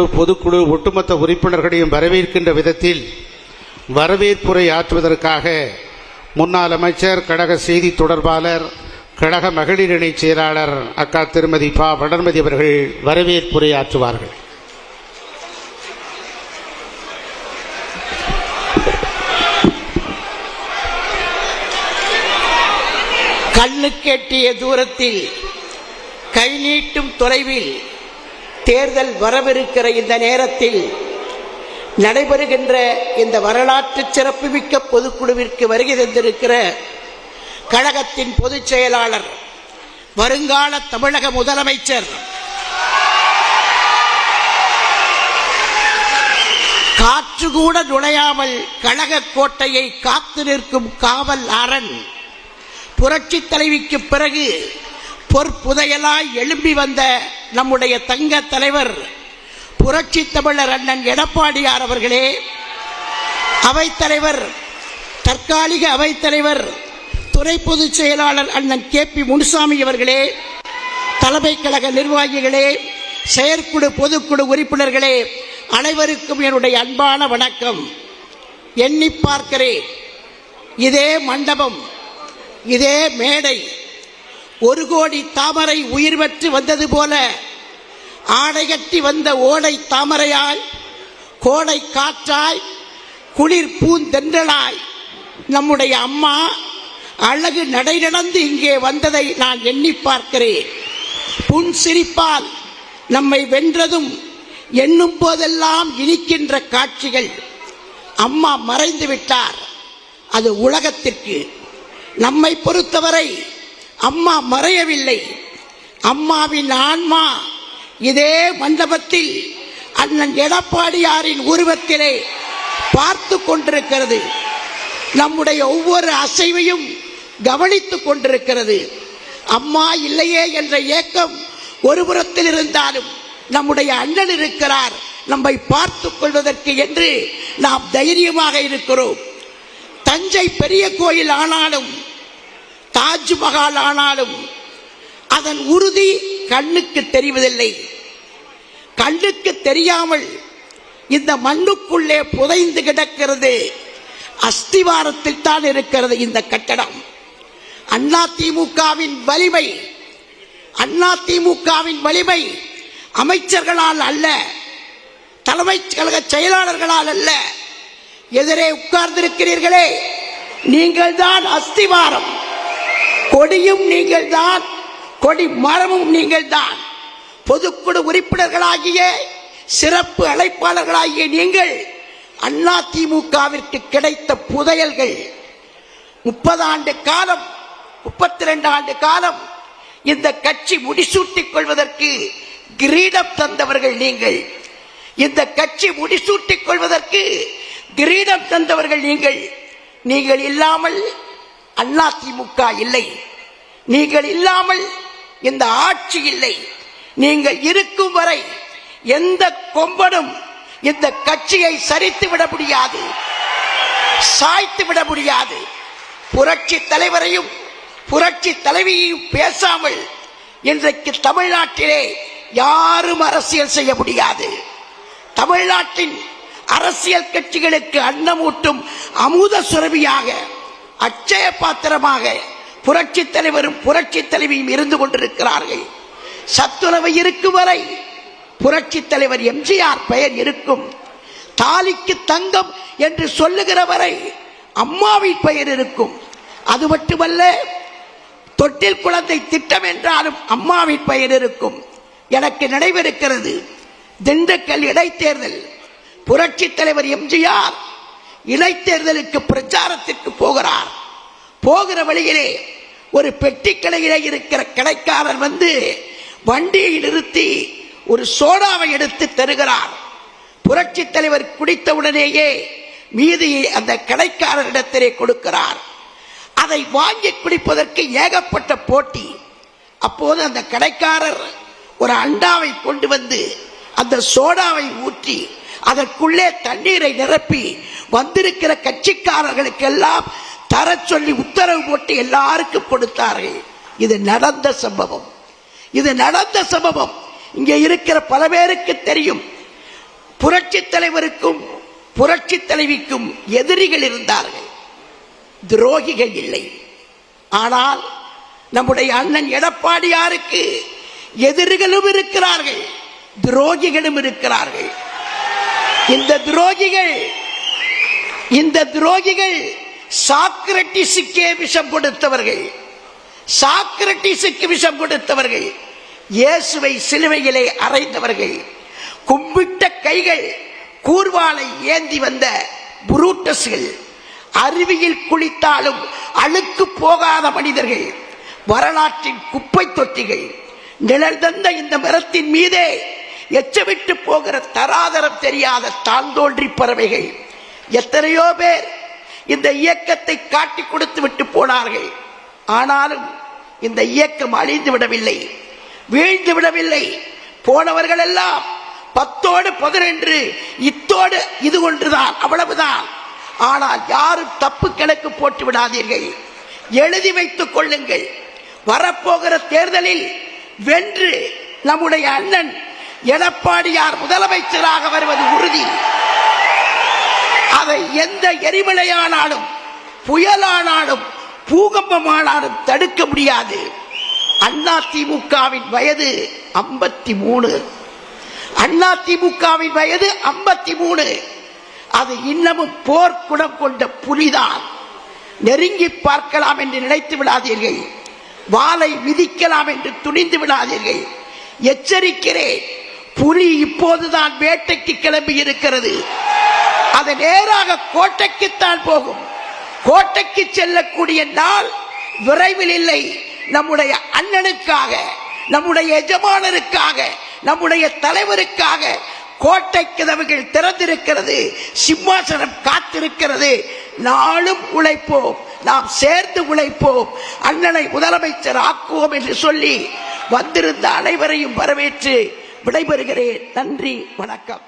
பொதுக்குழு ஒட்டுமொத்த உறுப்பினர்களையும் வரவேற்கின்ற விதத்தில் வரவேற்புரை ஆற்றுவதற்காக முன்னாள் அமைச்சர், கழக செய்தி தொடர்பாளர், கழக மகளிர் இணை செயலாளர் அக்கா திருமதி பா வளர்மதி அவர்கள் வரவேற்புரை ஆற்றுவார்கள். கண்ணுக்கெட்டிய தூரத்தில், கை நீட்டும் தொலைவில் தேர்தல் வரவிருக்கிற இந்த நேரத்தில் நடைபெறுகின்ற இந்த வரலாற்று சிறப்புமிக்க பொதுக்குழுவிற்கு வருகை தந்திருக்கிற கழகத்தின் பொதுச் செயலாளர், வருங்கால தமிழக முதலமைச்சர், காற்று கூட நுழையாமல் கழக கோட்டையை காத்து நிற்கும் காவல் அரண், புரட்சி தலைவிக்கு பிறகு பொற்புதையலாய் எழும்பி வந்த நம்முடைய தங்க தலைவர் புரட்சி தமிழர் அண்ணன் எடப்பாடியார் அவர்களே, அவைத்தலைவர், தற்காலிக அவைத்தலைவர், துணை பொதுச் செயலாளர் அண்ணன் கே.பி. முனுசாமி அவர்களே, தலைமை கழக நிர்வாகிகளே, செயற்குழு பொதுக்குழு உறுப்பினர்களே, அனைவருக்கும் என்னுடைய அன்பான வணக்கம். எண்ணி பார்க்கிறேன், இதே மண்டபம், இதே மேடை 1 கோடி தாமரை உயிர் பெற்று வந்தது போல ஆடை கட்டி வந்த ஓடை தாமரையாய், கோடை காற்றாய், குளிர் பூந்தென்றலாய் நம்முடைய அம்மா அழகு நடை நடந்து இங்கே வந்ததை நான் எண்ணி பார்க்கிறேன். புன் சிரிப்பால் நம்மை வென்றதும் எண்ணும் போதெல்லாம் இனிக்கின்ற காட்சிகள். அம்மா மறைந்து விட்டார், அது உலகத்திற்கு. நம்மை பொறுத்தவரை அம்மா மறையவில்லை. அம்மாவின் ஆன்மா இதே மண்டபத்தில் அண்ணன் எடப்பாடியாரின் உருவத்திலே பார்த்து கொண்டிருக்கிறது. நம்முடைய ஒவ்வொரு அசைவையும் கவனித்துக் கொண்டிருக்கிறது. அம்மா இல்லையே என்ற ஏக்கம் ஒரு புறத்தில் இருந்தாலும் நம்முடைய அண்ணன் இருக்கிறார் நம்மை பார்த்துக் கொள்வதற்கு என்று நாம் தைரியமாக இருக்கிறோம். தஞ்சை பெரிய கோயில் ஆனாலும், தாஜ்மஹால் ஆனாலும் அதன் உறுதி கண்ணுக்கு தெரிவதில்லை. கண்ணுக்கு தெரியாமல் இந்த மண்ணுக்குள்ளே புதைந்து கிடக்கிறது. அஸ்திவாரத்தில் தான் இருக்கிறது இந்த கட்டடம். அதிமுகவின் வலிமை, அதிமுகவின் வலிமை அமைச்சர்களால் அல்ல, தலைமை கழக செயலாளர்களால் அல்ல. எதிரே உட்கார்ந்திருக்கிறீர்களே, நீங்கள் தான் அஸ்திவாரம். கொடியும் நீங்கள் தான், கொடி மரமும் நீங்கள் தான். பொதுக்குழு உறுப்பினர்களாகிய, சிறப்பு அழைப்பாளர்களாகிய நீங்கள் அதிமுகவிற்கு கிடைத்த புதையல்கள். 30 ஆண்டு காலம், 32 ஆண்டு காலம் இந்த கட்சி முடிசூட்டிக் கொள்வதற்கு கிரீடம் தந்தவர்கள் நீங்கள். இந்த கட்சி முடிசூட்டிக் கொள்வதற்கு கிரீடம் தந்தவர்கள் நீங்கள். நீங்கள் இல்லாமல் அதிமுக இல்லை. நீங்கள் இல்லாமல் இந்த ஆட்சி இல்லை. நீங்கள் இருக்கும் வரை எந்த கொம்பனும் இந்த கட்சியை சரித்து விட முடியாது, சாய்த்து விட முடியாது. புரட்சி தலைவரையும் புரட்சி தலைவியையும் பேசாமல் இன்றைக்கு தமிழ்நாட்டிலே யாரும் அரசியல் செய்ய முடியாது. தமிழ்நாட்டின் அரசியல் கட்சிகளுக்கு அன்னமூட்டும் அமுத சுரபியாக, அட்சய பாத்திரமாக புரட்சி தலைவரும் புரட்சி தலைவியும் இருந்து கொண்டிருக்கிறார்கள். சத்துணவு இருக்கும் வரை புரட்சி தலைவர் எம்ஜிஆர் பெயர் இருக்கும். தாலிக்கு தங்கம் என்று சொல்லுகிற வரை அம்மாவின் பெயர் இருக்கும். அது மட்டுமல்ல, தொட்டில் குழந்தை திட்டம் என்றாலும் அம்மாவின் பெயர் இருக்கும். எனக்கு நினைவிருக்கிறது, திண்டுக்கல் இடைத்தேர்தல். புரட்சி தலைவர் எம்ஜிஆர் இடைத்தேர்தலுக்கு பிரச்சாரத்திற்கு போகிறார். போகிற வழியிலே ஒரு பெட்டி கடையிலே இருக்கிற கடைக்காரர் வந்து வண்டியை நிறுத்தி ஒரு சோடாவை எடுத்து தருகிறார். புரட்சி தலைவர் குடித்தவுடனேயே மீதியை அந்த கடைக்காரரிடத்திலே கொடுக்கிறார். அதை வாங்கி குடிப்பதற்கு ஏகப்பட்ட போட்டி. அப்போது அந்த கடைக்காரர் ஒரு அண்டாவை கொண்டு வந்து அந்த சோடாவை ஊற்றி அதற்குள்ளே தண்ணீரை நிரப்பி வந்திருக்கிற கட்சிக்காரர்களுக்கெல்லாம் தர சொல்லி உத்தரவு போட்டு எல்லாருக்கும் கொடுத்தார்கள். இது நடந்த சம்பவம். இது நடந்த சம்பவம். இங்கே இருக்கிற பல பேருக்கு தெரியும். புரட்சி தலைவருக்கும் புரட்சி தலைவிக்கும் எதிரிகள் இருந்தார்கள், துரோகிகள் இல்லை. ஆனால் நம்முடைய அண்ணன் எடப்பாடியாருக்கு எதிரிகளும் இருக்கிறார்கள், துரோகிகளும் இருக்கிறார்கள். இந்த துரோகிகள் சாக்ரட்டிஸுக்கே விஷம் கொடுத்தவர்கள், சாக்ரட்டிஸுக்கு விஷம் கொடுத்தவர்கள், இயேசுவை சிலுவையிலே அறைந்தவர்கள், கும்பிட்ட கைகள் கூர்வாளை ஏந்தி வந்த புரூட்டஸ்கள், அருவியில் குளித்தாலும் அழுக்கு போகாத மனிதர்கள், வரலாற்றின் குப்பை தொட்டிகள், நிழல் தந்த இந்த மரத்தின் மீதே எச்சவிட்டு போகிற தராதரம் தெரியாத தாந்தோன்றி பறவைகள். எத்தனையோ பேர் இந்த இயக்கத்தை காட்டி கொடுத்து விட்டு போனார்கள். ஆனாலும் இந்த இயக்கம் அழிந்து விடவில்லை, வீழ்ந்து விடவில்லை. போனவர்கள் எல்லாம் 10ஓடு 11 இத்தோடு இது ஒன்றுதான், அவ்வளவுதான். ஆனால் யாரும் தப்பு கணக்கு போட்டு விடாதீர்கள், எழுதி வைத்துக் கொள்ளுங்கள். வரப்போகிற தேர்தலில் வென்று நம்முடைய அண்ணன் எடப்பாடியார் முதலமைச்சராக வருவது உறுதி. அதை எந்த எரிமலையானாலும் புயலானாலும் பூகம்பமானாலும் தடுக்க முடியாது. அதிமுகவின் வயது 53, அதிமுகவின் வயது 53. அது இன்னமும் போர்க்குணம் கொண்ட புலிதான். நெருங்கி பார்க்கலாம் என்று நினைத்து விடாதீர்கள், வாளை மிதிக்கலாம் என்று துணிந்து விடாதீர்கள். எச்சரிக்கிறேன், புலி இப்போதுதான் வேட்டைக்கு கிளம்பி இருக்கிறது. அது நேராக கோட்டைக்குத்தான் போகும். கோட்டைக்கு செல்லக்கூடிய நாள் விரைவில் இல்லை. நம்முடைய அண்ணனுக்காக, நம்முடைய எஜமானருக்காக, நம்முடைய தலைவருக்காக கோட்டை கதவுகள் திறந்திருக்கிறது, சிம்மாசனம் காத்திருக்கிறது. நாளும் உழைப்போம், நாம் சேர்ந்து உழைப்போம், அண்ணனை முதலமைச்சர் ஆக்குவோம் என்று சொல்லி வந்திருந்த அனைவரையும் வரவேற்று விடைபெறுகிறேன். நன்றி, வணக்கம்.